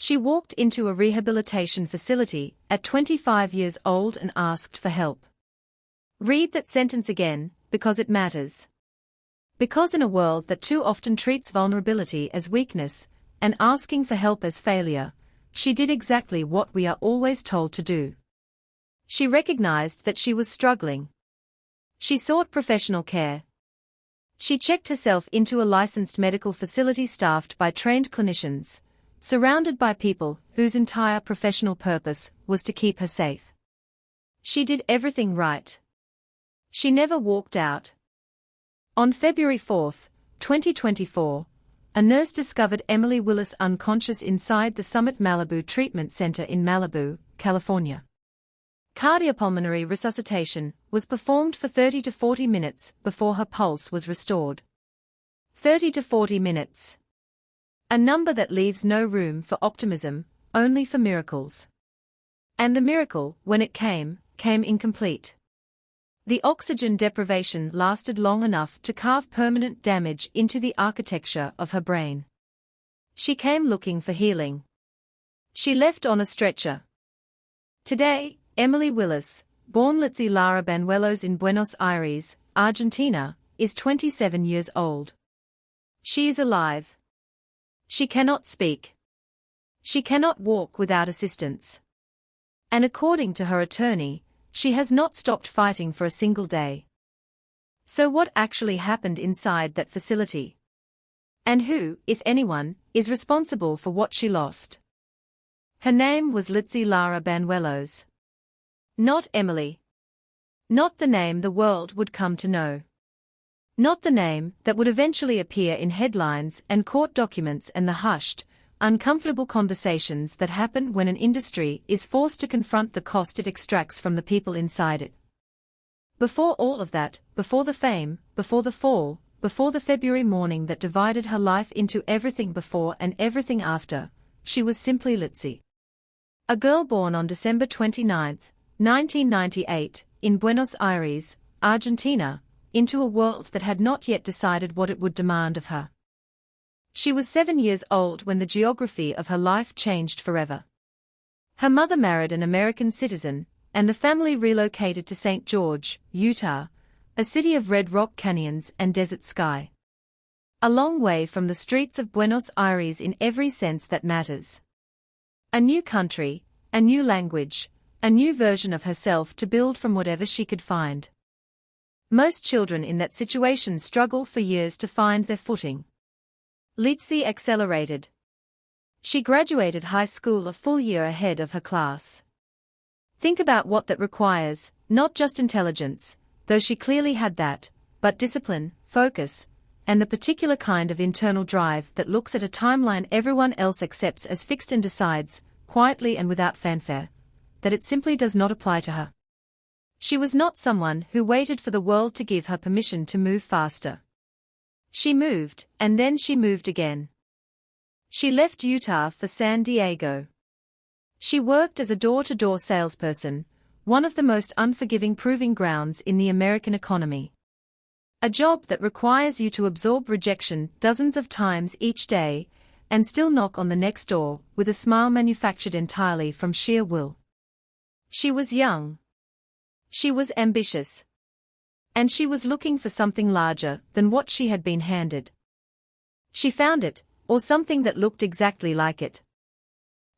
She walked into a rehabilitation facility at 25 years old and asked for help. Read that sentence again, because it matters. Because in a world that too often treats vulnerability as weakness, and asking for help as failure, she did exactly what we are always told to do. She recognized that she was struggling. She sought professional care. She checked herself into a licensed medical facility staffed by trained clinicians, surrounded by people whose entire professional purpose was to keep her safe. She did everything right. She never walked out. On February 4, 2024, a nurse discovered Emily Willis unconscious inside the Summit Malibu Treatment Center in Malibu, California. Cardiopulmonary resuscitation was performed for 30 to 40 minutes before her pulse was restored. 30 to 40 minutes. A number that leaves no room for optimism, only for miracles. And the miracle, when it came incomplete. The oxygen deprivation lasted long enough to carve permanent damage into the architecture of her brain. She came looking for healing. She left on a stretcher. Today, Emily Willis, born Litzy Lara Banuelos in Buenos Aires, Argentina, is 27 years old. She is alive. She cannot speak. She cannot walk without assistance. And according to her attorney, she has not stopped fighting for a single day. So what actually happened inside that facility? And who, if anyone, is responsible for what she lost? Her name was Litzy Lara Banuelos. Not Emily. Not the name the world would come to know. Not the name that would eventually appear in headlines and court documents and the hushed, uncomfortable conversations that happen when an industry is forced to confront the cost it extracts from the people inside it. Before all of that, before the fame, before the fall, before the February morning that divided her life into everything before and everything after, she was simply Litzy. A girl born on December 29, 1998, in Buenos Aires, Argentina, into a world that had not yet decided what it would demand of her. She was 7 years old when the geography of her life changed forever. Her mother married an American citizen, and the family relocated to St. George, Utah, a city of red rock canyons and desert sky. A long way from the streets of Buenos Aires in every sense that matters. A new country, a new language, a new version of herself to build from whatever she could find. Most children in that situation struggle for years to find their footing. Litzy accelerated. She graduated high school a full year ahead of her class. Think about what that requires, not just intelligence, though she clearly had that, but discipline, focus, and the particular kind of internal drive that looks at a timeline everyone else accepts as fixed and decides, quietly and without fanfare, that it simply does not apply to her. She was not someone who waited for the world to give her permission to move faster. She moved, and then she moved again. She left Utah for San Diego. She worked as a door-to-door salesperson, one of the most unforgiving proving grounds in the American economy. A job that requires you to absorb rejection dozens of times each day, and still knock on the next door with a smile manufactured entirely from sheer will. She was young. She was ambitious. And she was looking for something larger than what she had been handed. She found it, or something that looked exactly like it.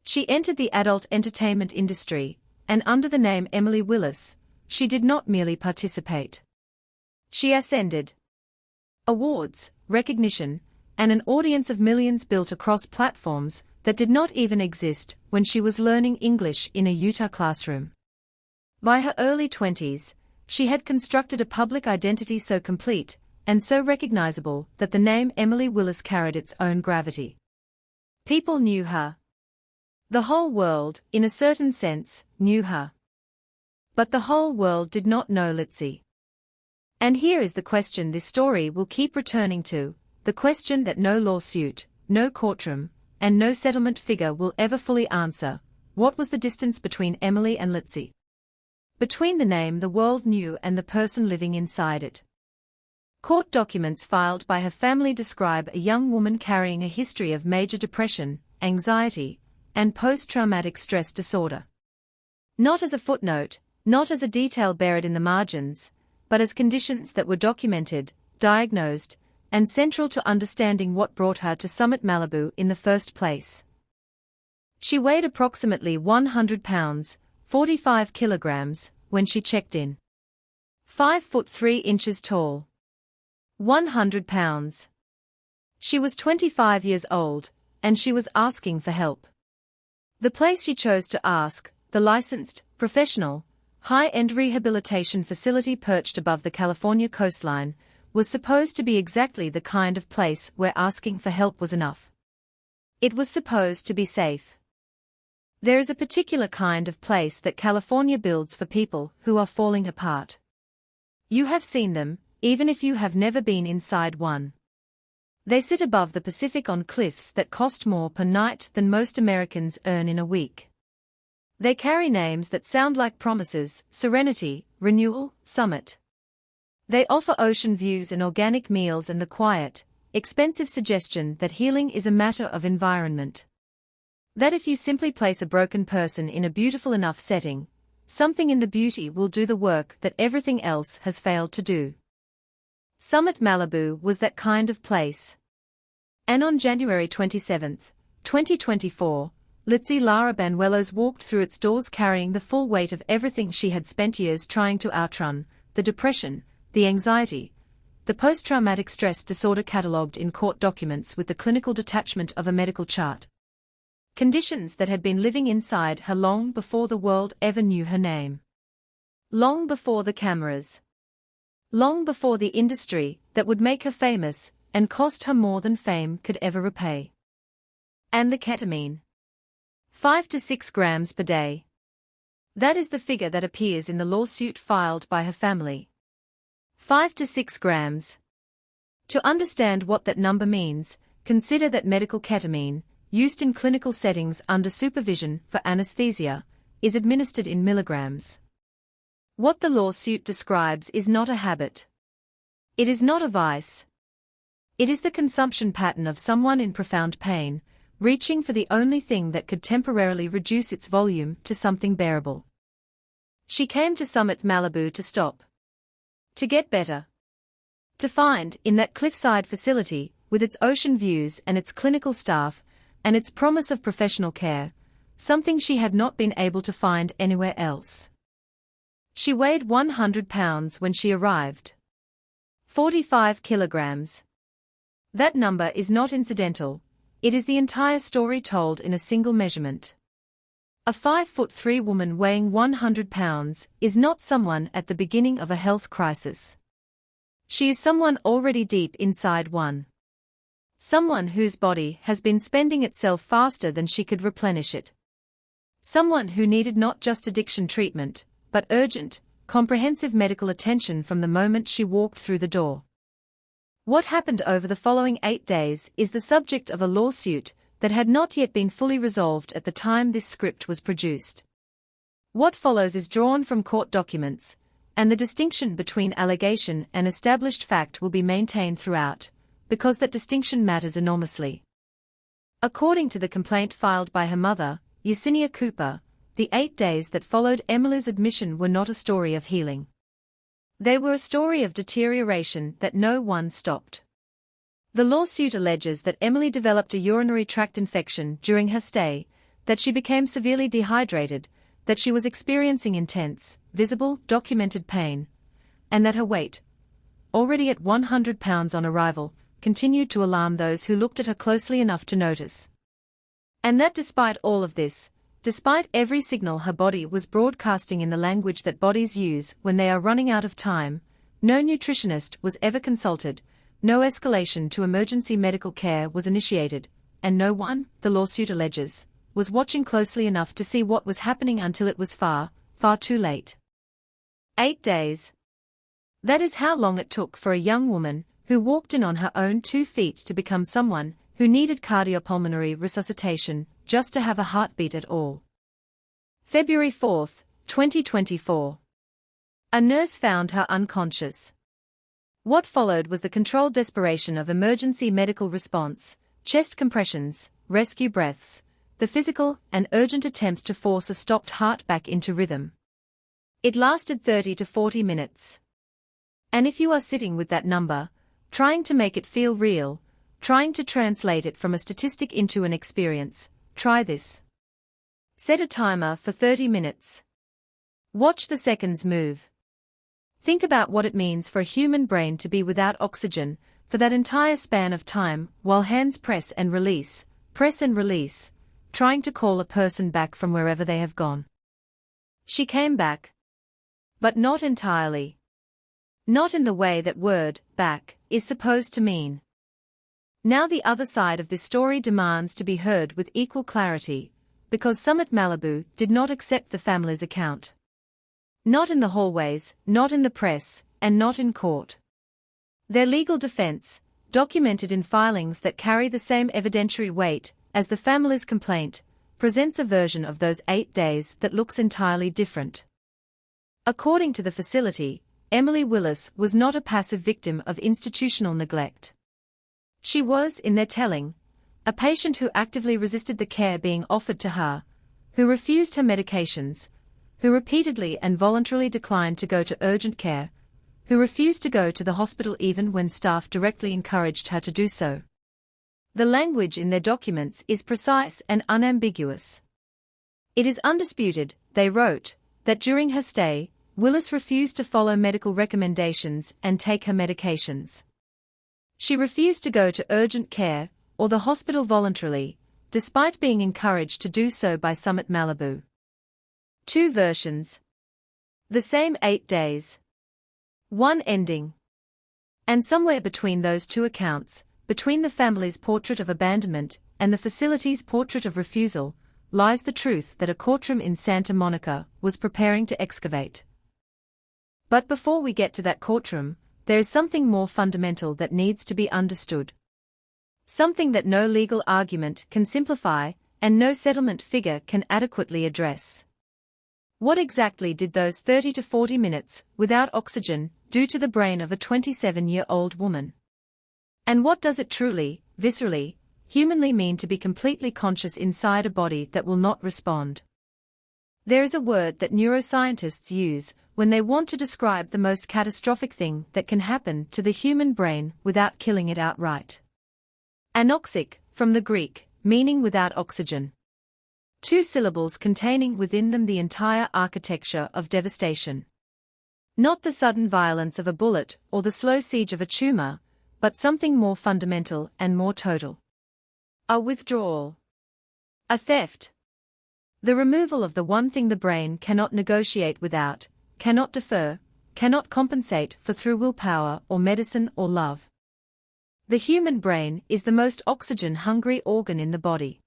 She entered the adult entertainment industry, and under the name Emily Willis, she did not merely participate. She ascended. Awards, recognition, and an audience of millions built across platforms that did not even exist when she was learning English in a Utah classroom. By her early 20s, she had constructed a public identity so complete and so recognizable that the name Emily Willis carried its own gravity. People knew her. The whole world, in a certain sense, knew her. But the whole world did not know Litzy. And here is the question this story will keep returning to, the question that no lawsuit, no courtroom, and no settlement figure will ever fully answer: what was the distance between Emily and Litzy? Between the name the world knew and the person living inside it. Court documents filed by her family describe a young woman carrying a history of major depression, anxiety, and post-traumatic stress disorder. Not as a footnote, not as a detail buried in the margins, but as conditions that were documented, diagnosed, and central to understanding what brought her to Summit Malibu in the first place. She weighed approximately 100 pounds, 45 kilograms, when she checked in. 5 foot 3 inches tall. 100 pounds. She was 25 years old, and she was asking for help. The place she chose to ask, the licensed, professional, high-end rehabilitation facility perched above the California coastline, was supposed to be exactly the kind of place where asking for help was enough. It was supposed to be safe. There is a particular kind of place that California builds for people who are falling apart. You have seen them, even if you have never been inside one. They sit above the Pacific on cliffs that cost more per night than most Americans earn in a week. They carry names that sound like promises: Serenity, Renewal, Summit. They offer ocean views and organic meals and the quiet, expensive suggestion that healing is a matter of environment. That if you simply place a broken person in a beautiful enough setting, something in the beauty will do the work that everything else has failed to do. Summit Malibu was that kind of place. And on January 27, 2024, Litzy Lara Banuelos walked through its doors carrying the full weight of everything she had spent years trying to outrun: the depression, the anxiety, the post-traumatic stress disorder catalogued in court documents with the clinical detachment of a medical chart. Conditions that had been living inside her long before the world ever knew her name. Long before the cameras. Long before the industry that would make her famous and cost her more than fame could ever repay. And the ketamine. 5 to 6 grams per day. That is the figure that appears in the lawsuit filed by her family. 5 to 6 grams. To understand what that number means, consider that medical ketamine, used in clinical settings under supervision for anesthesia, is administered in milligrams. What the lawsuit describes is not a habit. It is not a vice. It is the consumption pattern of someone in profound pain, reaching for the only thing that could temporarily reduce its volume to something bearable. She came to Summit Malibu to stop. To get better. To find, in that cliffside facility, with its ocean views and its clinical staff, and its promise of professional care, something she had not been able to find anywhere else. She weighed 100 pounds when she arrived. 45 kilograms. That number is not incidental, it is the entire story told in a single measurement. A 5'3" woman weighing 100 pounds is not someone at the beginning of a health crisis. She is someone already deep inside one. Someone whose body has been spending itself faster than she could replenish it. Someone who needed not just addiction treatment, but urgent, comprehensive medical attention from the moment she walked through the door. What happened over the following 8 days is the subject of a lawsuit that had not yet been fully resolved at the time this script was produced. What follows is drawn from court documents, and the distinction between allegation and established fact will be maintained throughout, because that distinction matters enormously. According to the complaint filed by her mother, Yesenia Cooper, the 8 days that followed Emily's admission were not a story of healing. They were a story of deterioration that no one stopped. The lawsuit alleges that Emily developed a urinary tract infection during her stay, that she became severely dehydrated, that she was experiencing intense, visible, documented pain, and that her weight, already at 100 pounds on arrival, continued to alarm those who looked at her closely enough to notice. And that despite all of this, despite every signal her body was broadcasting in the language that bodies use when they are running out of time, no nutritionist was ever consulted, no escalation to emergency medical care was initiated, and no one, the lawsuit alleges, was watching closely enough to see what was happening until it was far, far too late. 8 days. That is how long it took for a young woman who walked in on her own 2 feet to become someone who needed cardiopulmonary resuscitation just to have a heartbeat at all. February 4, 2024. A nurse found her unconscious. What followed was the controlled desperation of emergency medical response, chest compressions, rescue breaths, the physical and urgent attempt to force a stopped heart back into rhythm. It lasted 30 to 40 minutes. And if you are sitting with that number, trying to make it feel real, trying to translate it from a statistic into an experience, try this. Set a timer for 30 minutes. Watch the seconds move. Think about what it means for a human brain to be without oxygen for that entire span of time while hands press and release, trying to call a person back from wherever they have gone. She came back. But not entirely. Not in the way that word, back, is supposed to mean. Now the other side of this story demands to be heard with equal clarity, because some at Malibu did not accept the family's account. Not in the hallways, not in the press, and not in court. Their legal defense, documented in filings that carry the same evidentiary weight as the family's complaint, presents a version of those 8 days that looks entirely different. According to the facility, Emily Willis was not a passive victim of institutional neglect. She was, in their telling, a patient who actively resisted the care being offered to her, who refused her medications, who repeatedly and voluntarily declined to go to urgent care, who refused to go to the hospital even when staff directly encouraged her to do so. The language in their documents is precise and unambiguous. It is undisputed, they wrote, that during her stay, Willis refused to follow medical recommendations and take her medications. She refused to go to urgent care or the hospital voluntarily, despite being encouraged to do so by some at Malibu. 2 versions. The same 8 days. One ending. And somewhere between those 2 accounts, between the family's portrait of abandonment and the facility's portrait of refusal, lies the truth that a courtroom in Santa Monica was preparing to excavate. But before we get to that courtroom, there is something more fundamental that needs to be understood. Something that no legal argument can simplify, and no settlement figure can adequately address. What exactly did those 30 to 40 minutes, without oxygen, do to the brain of a 27-year-old woman? And what does it truly, viscerally, humanly mean to be completely conscious inside a body that will not respond? There is a word that neuroscientists use when they want to describe the most catastrophic thing that can happen to the human brain without killing it outright. Anoxic, from the Greek, meaning without oxygen. 2 syllables containing within them the entire architecture of devastation. Not the sudden violence of a bullet or the slow siege of a tumor, but something more fundamental and more total. A withdrawal. A theft. The removal of the one thing the brain cannot negotiate without, cannot defer, cannot compensate for through willpower or medicine or love. The human brain is the most oxygen-hungry organ in the body.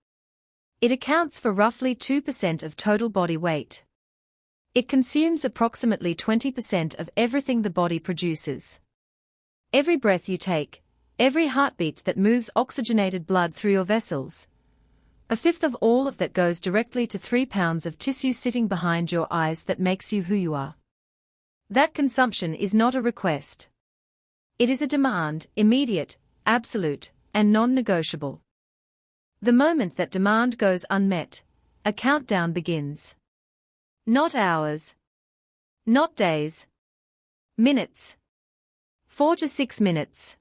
It accounts for roughly 2% of total body weight. It consumes approximately 20% of everything the body produces. Every breath you take, every heartbeat that moves oxygenated blood through your vessels, 1/5 of all of that goes directly to 3 pounds of tissue sitting behind your eyes that makes you who you are. That consumption is not a request. It is a demand, immediate, absolute, and non-negotiable. The moment that demand goes unmet, a countdown begins. Not hours. Not days. Minutes. 4 to 6 minutes.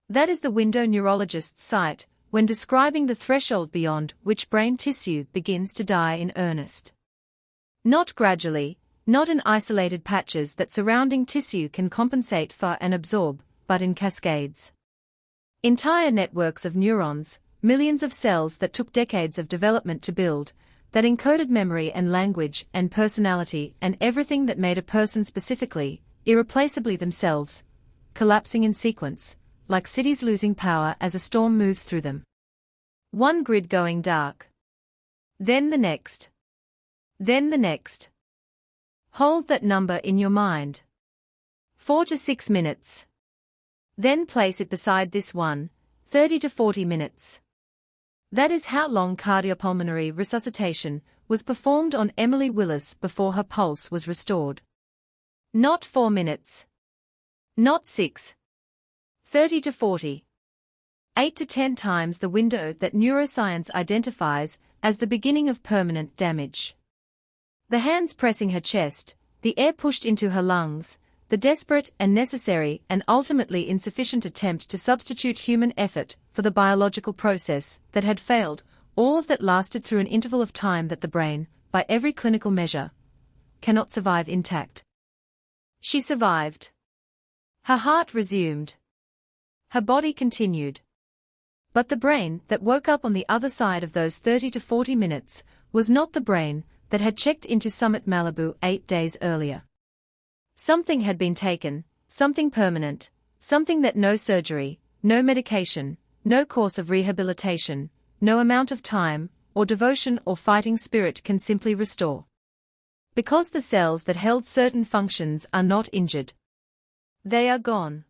That is the window neurologists cite when describing the threshold beyond which brain tissue begins to die in earnest. Not gradually, not in isolated patches that surrounding tissue can compensate for and absorb, but in cascades. Entire networks of neurons, millions of cells that took decades of development to build, that encoded memory and language and personality and everything that made a person specifically, irreplaceably themselves, collapsing in sequence, like cities losing power as a storm moves through them. One grid going dark. Then the next. Then the next. Hold that number in your mind. 4 to 6 minutes. Then place it beside this one, 30 to 40 minutes. That is how long cardiopulmonary resuscitation was performed on Emily Willis before her pulse was restored. Not 4 minutes. Not 6. 30 to 40. 8 to 10 times the window that neuroscience identifies as the beginning of permanent damage. The hands pressing her chest, the air pushed into her lungs, the desperate and necessary and ultimately insufficient attempt to substitute human effort for the biological process that had failed, all of that lasted through an interval of time that the brain, by every clinical measure, cannot survive intact. She survived. Her heart resumed. Her body continued. But the brain that woke up on the other side of those 30 to 40 minutes was not the brain that had checked into Summit Malibu 8 days earlier. Something had been taken, something permanent, something that no surgery, no medication, no course of rehabilitation, no amount of time, or devotion or fighting spirit can simply restore. Because the cells that held certain functions are not injured. They are gone.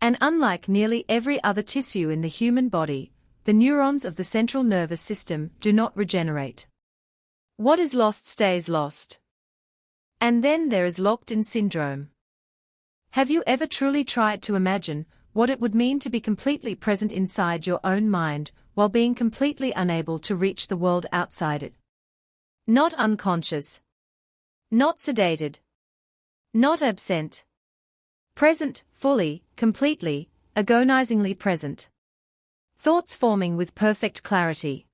And unlike nearly every other tissue in the human body, the neurons of the central nervous system do not regenerate. What is lost stays lost. And then there is locked-in syndrome. Have you ever truly tried to imagine what it would mean to be completely present inside your own mind while being completely unable to reach the world outside it? Not unconscious. Not sedated. Not absent. Present, fully, completely, agonizingly present. Thoughts forming with perfect clarity.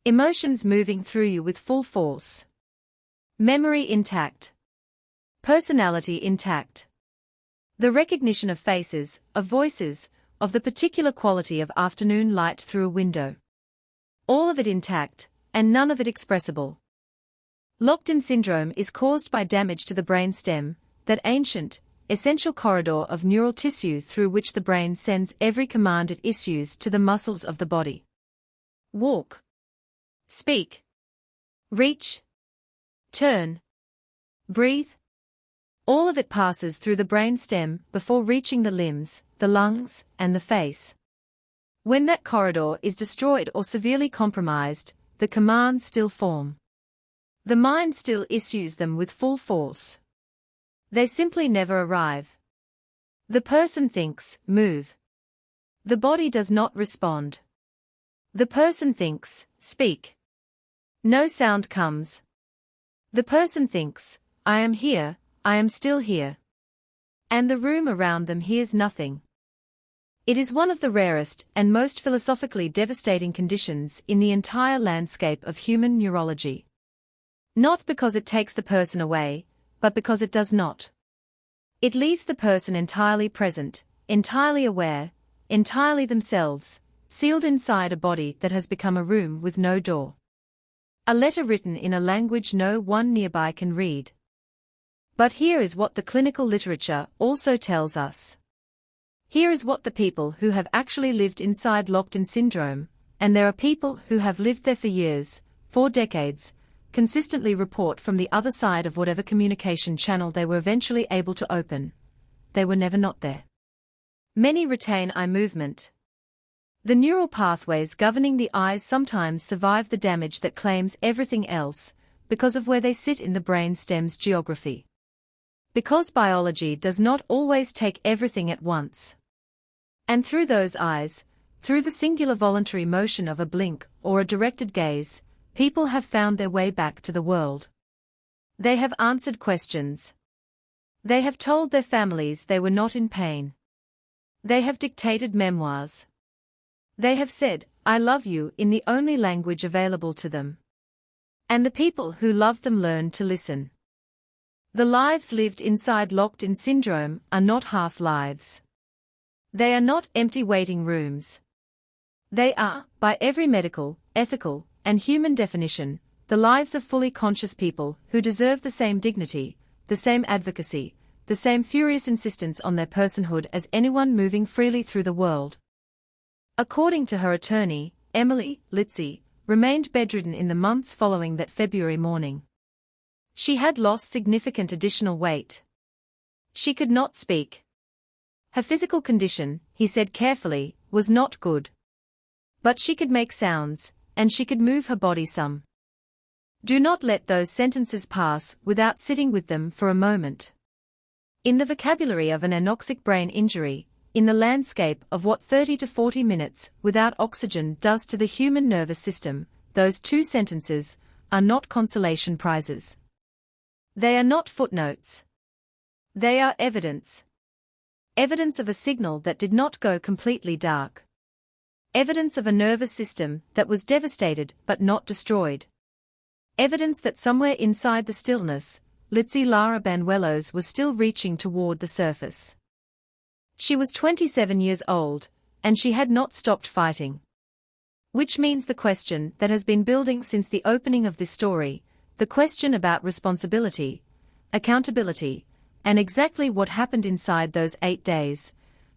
Emotions moving through you with full force. Memory intact. Personality intact. The recognition of faces, of voices, of the particular quality of afternoon light through a window. All of it intact, and none of it expressible. Locked-in syndrome is caused by damage to the brain stem, that ancient, essential corridor of neural tissue through which the brain sends every command it issues to the muscles of the body. Walk. Speak. Reach. Turn. Breathe. All of it passes through the brain stem before reaching the limbs, the lungs, and the face. When that corridor is destroyed or severely compromised, the commands still form. The mind still issues them with full force. They simply never arrive. The person thinks, move. The body does not respond. The person thinks, speak. No sound comes. The person thinks, I am here, I am still here. And the room around them hears nothing. It is one of the rarest and most philosophically devastating conditions in the entire landscape of human neurology. Not because it takes the person away, but because it does not. It leaves the person entirely present, entirely aware, entirely themselves, sealed inside a body that has become a room with no door. A letter written in a language no one nearby can read. But here is what the clinical literature also tells us. Here is what the people who have actually lived inside locked-in syndrome, and there are people who have lived there for years, for decades, consistently report from the other side of whatever communication channel they were eventually able to open. They were never not there. Many retain eye movement. The neural pathways governing the eyes sometimes survive the damage that claims everything else, because of where they sit in the brain stem's geography. Because biology does not always take everything at once. And through those eyes, through the singular voluntary motion of a blink or a directed gaze, people have found their way back to the world. They have answered questions. They have told their families they were not in pain. They have dictated memoirs. They have said, I love you in the only language available to them. And the people who loved them learned to listen. The lives lived inside locked-in syndrome are not half-lives. They are not empty waiting rooms. They are, by every medical, ethical, and human definition, the lives of fully conscious people who deserve the same dignity, the same advocacy, the same furious insistence on their personhood as anyone moving freely through the world. According to her attorney, Emily, Litzy remained bedridden in the months following that February morning. She had lost significant additional weight. She could not speak. Her physical condition, he said carefully, was not good. But she could make sounds, and she could move her body some. Do not let those sentences pass without sitting with them for a moment. In the vocabulary of an anoxic brain injury, in the landscape of what 30 to 40 minutes without oxygen does to the human nervous system, those 2 sentences are not consolation prizes. They are not footnotes. They are evidence. Evidence of a signal that did not go completely dark. Evidence of a nervous system that was devastated but not destroyed. Evidence that somewhere inside the stillness, Litzy Lara Banuelos was still reaching toward the surface. She was 27 years old, and she had not stopped fighting. Which means the question that has been building since the opening of this story, the question about responsibility, accountability, and exactly what happened inside those 8 days,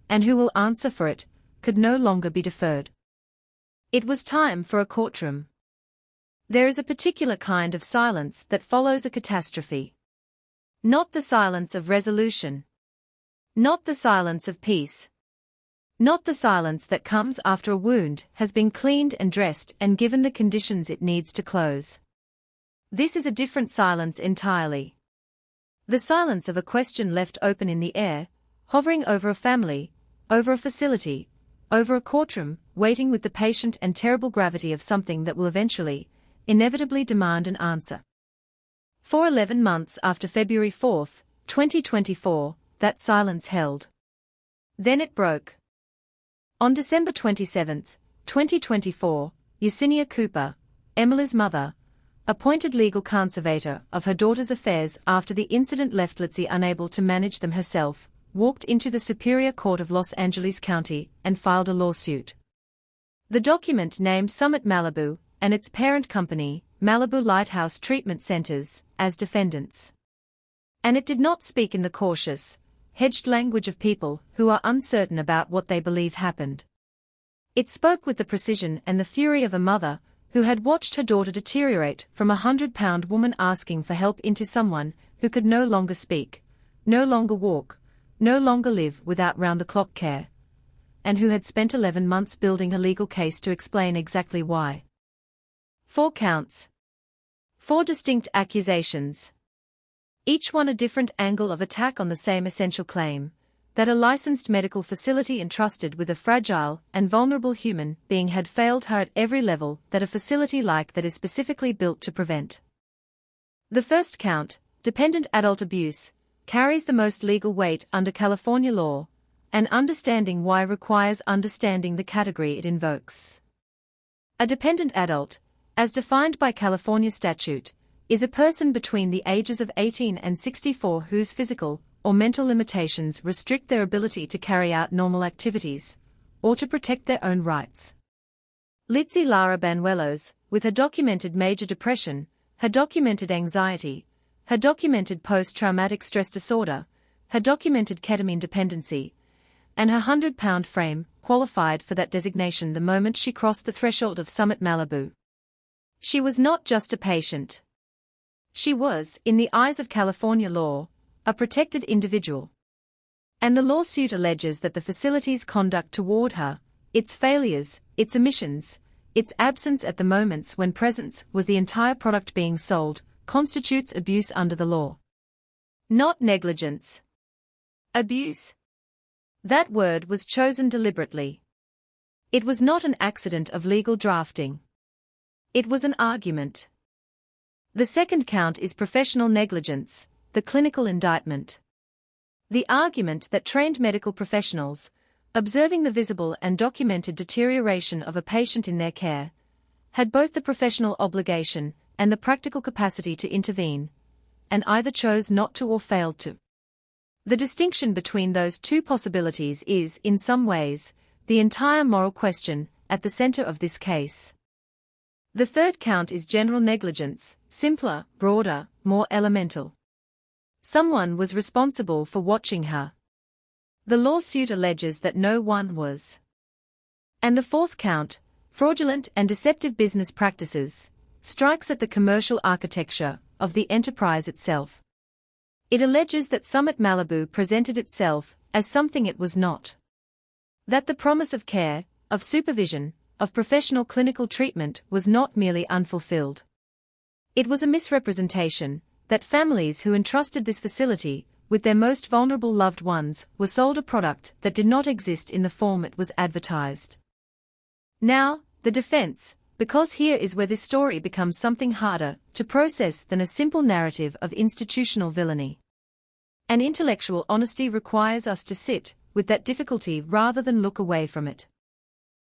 and who will answer for it, could no longer be deferred. It was time for a courtroom. There is a particular kind of silence that follows a catastrophe. Not the silence of resolution. Not the silence of peace. Not the silence that comes after a wound has been cleaned and dressed and given the conditions it needs to close. This is a different silence entirely. The silence of a question left open in the air, hovering over a family, over a facility, over a courtroom, waiting with the patient and terrible gravity of something that will eventually, inevitably demand an answer. For 11 months after February 4, 2024, that silence held. Then it broke. On December 27, 2024, Yesenia Cooper, Emily's mother, appointed legal conservator of her daughter's affairs after the incident left Litzy unable to manage them herself, walked into the Superior Court of Los Angeles County and filed a lawsuit. The document named Summit Malibu and its parent company, Malibu Lighthouse Treatment Centers, as defendants. And it did not speak in the cautious, hedged language of people who are uncertain about what they believe happened. It spoke with the precision and the fury of a mother who had watched her daughter deteriorate from a 100-pound woman asking for help into someone who could no longer speak, no longer walk, no longer live without round-the-clock care, and who had spent 11 months building a legal case to explain exactly why. 4 counts. 4 distinct accusations. Each one a different angle of attack on the same essential claim, that a licensed medical facility entrusted with a fragile and vulnerable human being had failed her at every level that a facility like that is specifically built to prevent. The first count, dependent adult abuse, carries the most legal weight under California law, and understanding why requires understanding the category it invokes. A dependent adult, as defined by California statute, is a person between the ages of 18 and 64 whose physical or mental limitations restrict their ability to carry out normal activities, or to protect their own rights. Litzy Lara Banuelos, with her documented major depression, her documented anxiety, her documented post-traumatic stress disorder, her documented ketamine dependency, and her 100-pound frame, qualified for that designation the moment she crossed the threshold of Summit Malibu. She was not just a patient. She was, in the eyes of California law, a protected individual. And the lawsuit alleges that the facility's conduct toward her, its failures, its omissions, its absence at the moments when presence was the entire product being sold, constitutes abuse under the law. Not negligence. Abuse. That word was chosen deliberately. It was not an accident of legal drafting. It was an argument. The second count is professional negligence, the clinical indictment. The argument that trained medical professionals, observing the visible and documented deterioration of a patient in their care, had both the professional obligation and the practical capacity to intervene, and either chose not to or failed to. The distinction between those 2 possibilities is, in some ways, the entire moral question at the center of this case. The third count is general negligence, simpler, broader, more elemental. Someone was responsible for watching her. The lawsuit alleges that no one was. And the fourth count, fraudulent and deceptive business practices, strikes at the commercial architecture of the enterprise itself. It alleges that Summit Malibu presented itself as something it was not. That the promise of care, of supervision, of professional clinical treatment was not merely unfulfilled. It was a misrepresentation, that families who entrusted this facility with their most vulnerable loved ones, were sold a product that did not exist in the form it was advertised. Now, the defense, because here is where this story becomes something harder to process than a simple narrative of institutional villainy. And intellectual honesty requires us to sit with that difficulty rather than look away from it.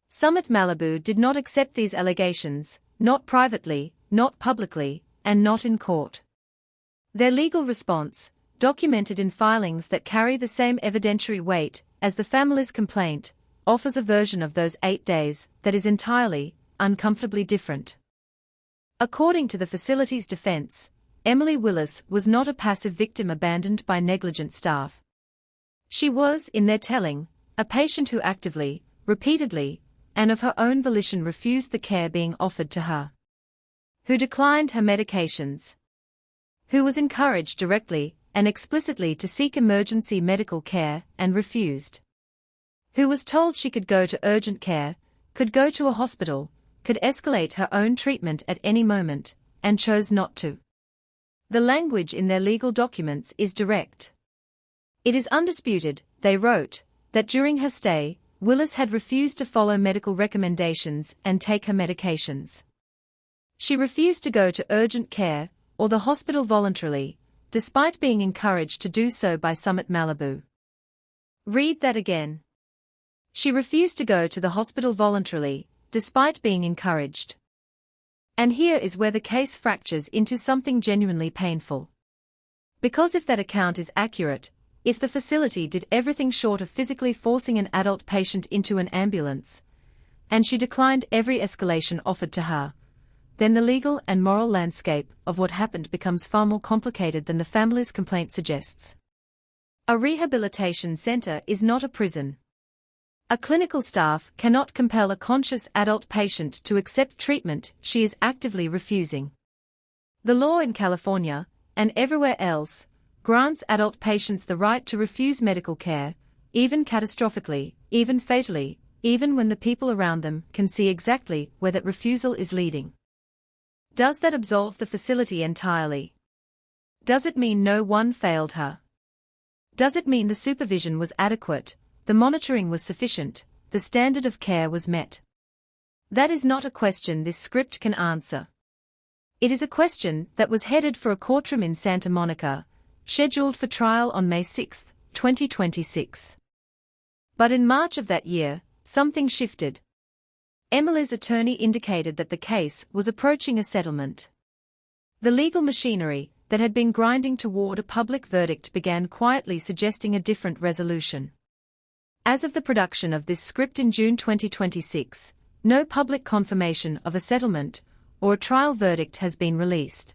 Summit Malibu did not accept these allegations, not privately, not publicly, and not in court. Their legal response, documented in filings that carry the same evidentiary weight as the family's complaint, offers a version of those 8 days that is entirely, uncomfortably different. According to the facility's defense, Emily Willis was not a passive victim abandoned by negligent staff. She was, in their telling, a patient who actively, repeatedly, and of her own volition refused the care being offered to her. Who declined her medications. Who was encouraged directly and explicitly to seek emergency medical care and refused. Who was told she could go to urgent care, could go to a hospital, could escalate her own treatment at any moment, and chose not to. The language in their legal documents is direct. It is undisputed, they wrote, that during her stay, Willis had refused to follow medical recommendations and take her medications. She refused to go to urgent care or the hospital voluntarily, despite being encouraged to do so by Summit Malibu. Read that again. She refused to go to the hospital voluntarily, despite being encouraged. And here is where the case fractures into something genuinely painful. Because if that account is accurate, if the facility did everything short of physically forcing an adult patient into an ambulance, and she declined every escalation offered to her, then the legal and moral landscape of what happened becomes far more complicated than the family's complaint suggests. A rehabilitation center is not a prison. A clinical staff cannot compel a conscious adult patient to accept treatment she is actively refusing. The law in California, and everywhere else, grants adult patients the right to refuse medical care, even catastrophically, even fatally, even when the people around them can see exactly where that refusal is leading. Does that absolve the facility entirely? Does it mean no one failed her? Does it mean the supervision was adequate, the monitoring was sufficient, the standard of care was met? That is not a question this script can answer. It is a question that was headed for a courtroom in Santa Monica, scheduled for trial on May 6, 2026. But in March of that year, something shifted. Emily's attorney indicated that the case was approaching a settlement. The legal machinery that had been grinding toward a public verdict began quietly suggesting a different resolution. As of the production of this script in June 2026, no public confirmation of a settlement or a trial verdict has been released.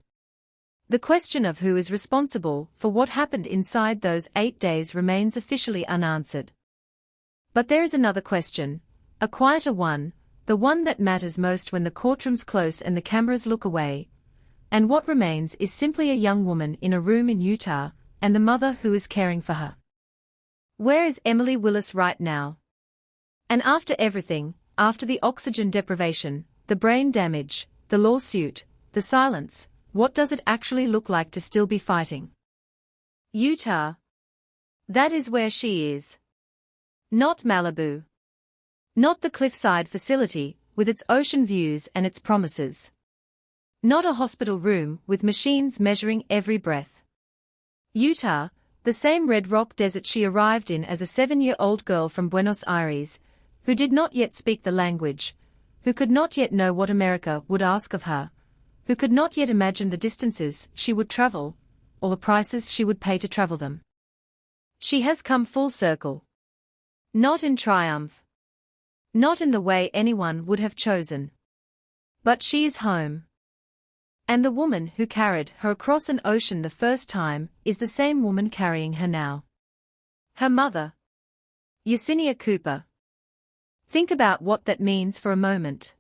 The question of who is responsible for what happened inside those 8 days remains officially unanswered. But there is another question, a quieter one, the one that matters most when the courtroom's close and the cameras look away, and what remains is simply a young woman in a room in Utah, and the mother who is caring for her. Where is Emily Willis right now? And after everything, after the oxygen deprivation, the brain damage, the lawsuit, the silence, what does it actually look like to still be fighting? Utah. That is where she is. Not Malibu. Not the cliffside facility, with its ocean views and its promises. Not a hospital room with machines measuring every breath. Utah, the same red rock desert she arrived in as a 7-year-old girl from Buenos Aires, who did not yet speak the language, who could not yet know what America would ask of her, who could not yet imagine the distances she would travel, or the prices she would pay to travel them. She has come full circle. Not in triumph. Not in the way anyone would have chosen. But she is home. And the woman who carried her across an ocean the first time is the same woman carrying her now. Her mother. Yesenia Cooper. Think about what that means for a moment.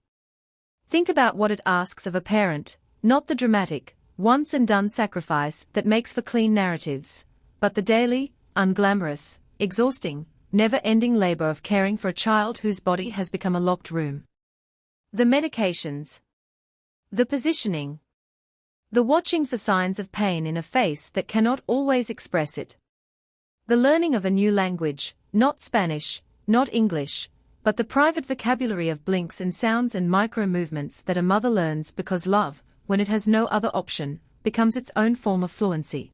Think about what it asks of a parent, not the dramatic, once-and-done sacrifice that makes for clean narratives, but the daily, unglamorous, exhausting, never-ending labor of caring for a child whose body has become a locked room. The medications. The positioning. The watching for signs of pain in a face that cannot always express it, The learning of a new language, not Spanish, not English, but the private vocabulary of blinks and sounds and micro-movements that a mother learns because love, when it has no other option, becomes its own form of fluency.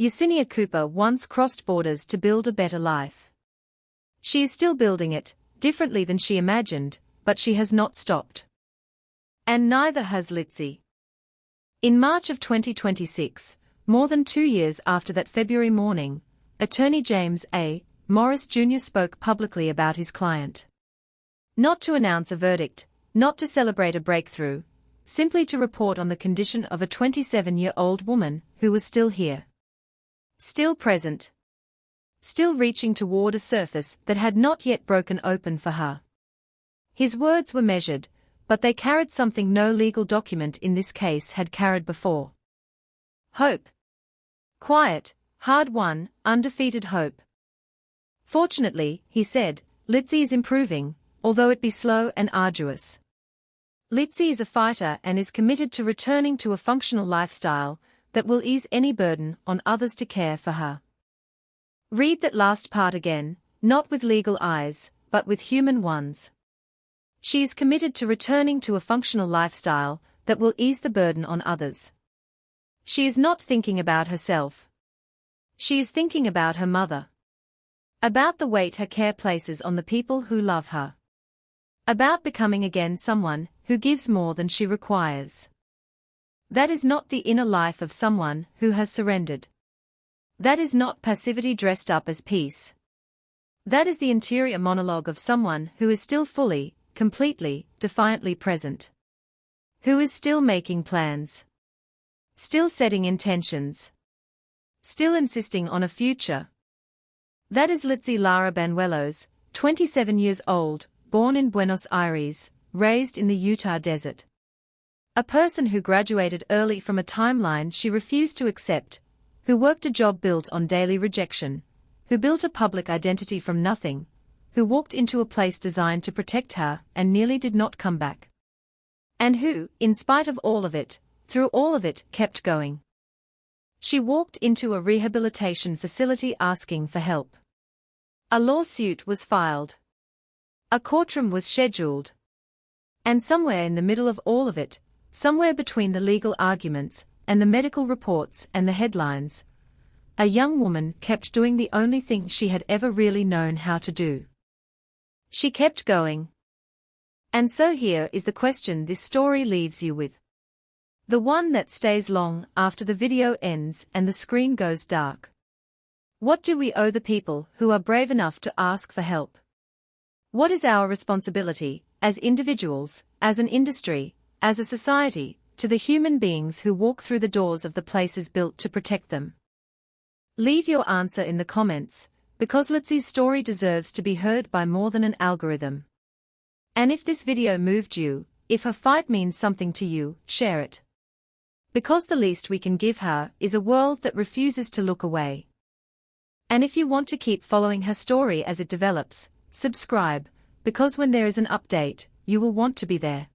Yesenia Cooper once crossed borders to build a better life. She is still building it, differently than she imagined, but she has not stopped. And neither has Litzy. In March of 2026, more than 2 years after that February morning, attorney James A. Morris Jr. spoke publicly about his client. Not to announce a verdict, not to celebrate a breakthrough, simply to report on the condition of a 27-year-old woman who was still here. Still present. Still reaching toward a surface that had not yet broken open for her. His words were measured, but they carried something no legal document in this case had carried before. Hope. Quiet, hard-won, undefeated hope. Fortunately, he said, Litzy is improving, although it be slow and arduous. Litzy is a fighter and is committed to returning to a functional lifestyle that will ease any burden on others to care for her. Read that last part again, not with legal eyes, but with human ones. She is committed to returning to a functional lifestyle that will ease the burden on others. She is not thinking about herself. She is thinking about her mother. About the weight her care places on the people who love her. About becoming again someone who gives more than she requires. That is not the inner life of someone who has surrendered. That is not passivity dressed up as peace. That is the interior monologue of someone who is still fully, completely, defiantly present. Who is still making plans. Still setting intentions. Still insisting on a future. That is Litzy Lara Banuelos, 27 years old, born in Buenos Aires, raised in the Utah desert. A person who graduated early from a timeline she refused to accept, who worked a job built on daily rejection, who built a public identity from nothing, who walked into a place designed to protect her and nearly did not come back. And who, in spite of all of it, through all of it, kept going. She walked into a rehabilitation facility asking for help. A lawsuit was filed. A courtroom was scheduled. And somewhere in the middle of all of it, somewhere between the legal arguments and the medical reports and the headlines, a young woman kept doing the only thing she had ever really known how to do. She kept going. And so here is the question this story leaves you with. The one that stays long after the video ends and the screen goes dark. What do we owe the people who are brave enough to ask for help? What is our responsibility, as individuals, as an industry, as a society, to the human beings who walk through the doors of the places built to protect them? Leave your answer in the comments, because Litzy's story deserves to be heard by more than an algorithm. And if this video moved you, if her fight means something to you, share it. Because the least we can give her is a world that refuses to look away. And if you want to keep following her story as it develops, subscribe, because when there is an update, you will want to be there.